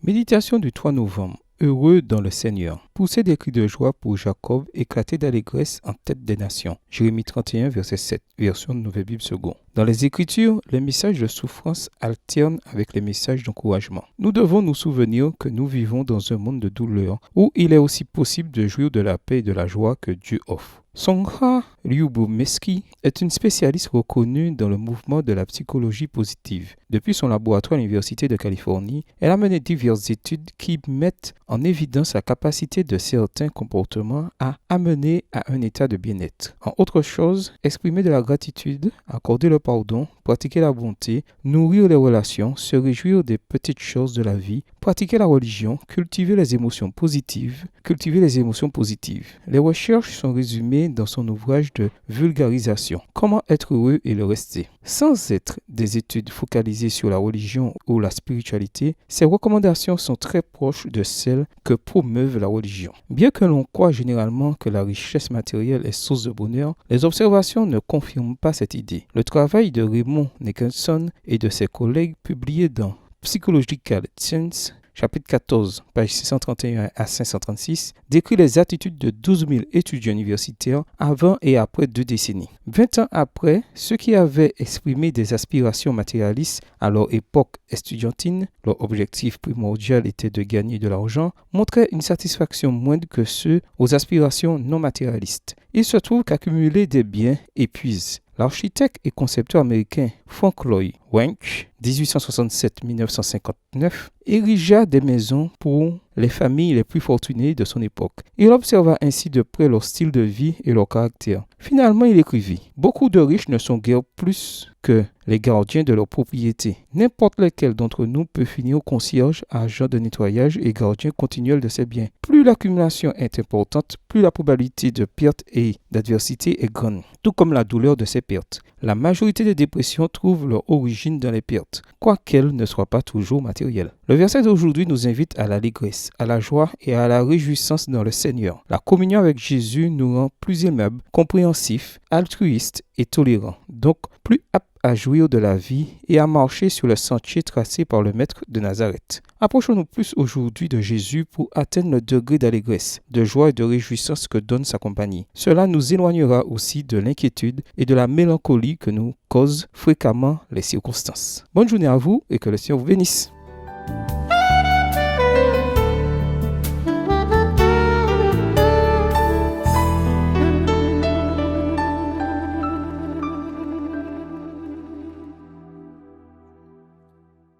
Méditation du 3 novembre. Heureux dans le Seigneur. Poussez des cris de joie pour Jacob, éclatez d'allégresse en tête des nations. Jérémie 31, verset 7, version de Nouvelle Bible Seconde. Dans les Écritures, les messages de souffrance alternent avec les messages d'encouragement. Nous devons nous souvenir que nous vivons dans un monde de douleur où il est aussi possible de jouir de la paix et de la joie que Dieu offre. Songha Lyubomirsky est une spécialiste reconnue dans le mouvement de la psychologie positive. Depuis son laboratoire à l'Université de Californie, elle a mené diverses études qui mettent en évidence la capacité de certains comportements à amener à un état de bien-être. En autre chose, exprimer de la gratitude, accorder le pardon, pratiquer la bonté, nourrir les relations, se réjouir des petites choses de la vie, pratiquer la religion, cultiver les émotions positives. Les recherches sont résumées dans son ouvrage de vulgarisation. Comment être heureux et le rester. Sans être des études focalisées sur la religion ou la spiritualité, ces recommandations sont très proches de celles que promeuvent la religion. Bien que l'on croit généralement que la richesse matérielle est source de bonheur, les observations ne confirment pas cette idée. Le travail de Raymond Nicholson et de ses collègues publié dans Psychological Science, chapitre 14, pages 631 à 536, décrit les attitudes de 12 000 étudiants universitaires avant et après 2 décennies. 20 ans après, ceux qui avaient exprimé des aspirations matérialistes à leur époque estudiantine, leur objectif primordial était de gagner de l'argent, montraient une satisfaction moindre que ceux aux aspirations non matérialistes. Il se trouve qu'accumuler des biens épuise. L'architecte et concepteur américain Frank Lloyd Wrench, 1867-1959, érigea des maisons pour les familles les plus fortunées de son époque. Il observa ainsi de près leur style de vie et leur caractère. Finalement, il écrivit « Beaucoup de riches ne sont guère plus que les gardiens de leur propriété. N'importe lequel d'entre nous peut finir au concierge, agent de nettoyage et gardien continuel de ses biens. Plus l'accumulation est importante, plus la probabilité de perte et d'adversité est grande, tout comme la douleur de ces pertes. La majorité des dépressions trouvent leur origine dans les pertes, quoiqu'elles ne soient pas toujours matérielles. Le verset d'aujourd'hui nous invite à l'allégresse, à la joie et à la réjouissance dans le Seigneur. La communion avec Jésus nous rend plus aimables, compréhensifs, altruistes et tolérants, donc plus aptes à jouir de la vie et à marcher sur le sentier tracé par le Maître de Nazareth. Approchons-nous plus aujourd'hui de Jésus pour atteindre le degré d'allégresse, de joie et de réjouissance que donne sa compagnie. Cela nous éloignera aussi de l'inquiétude et de la mélancolie que nous causent fréquemment les circonstances. Bonne journée à vous et que le Seigneur vous bénisse.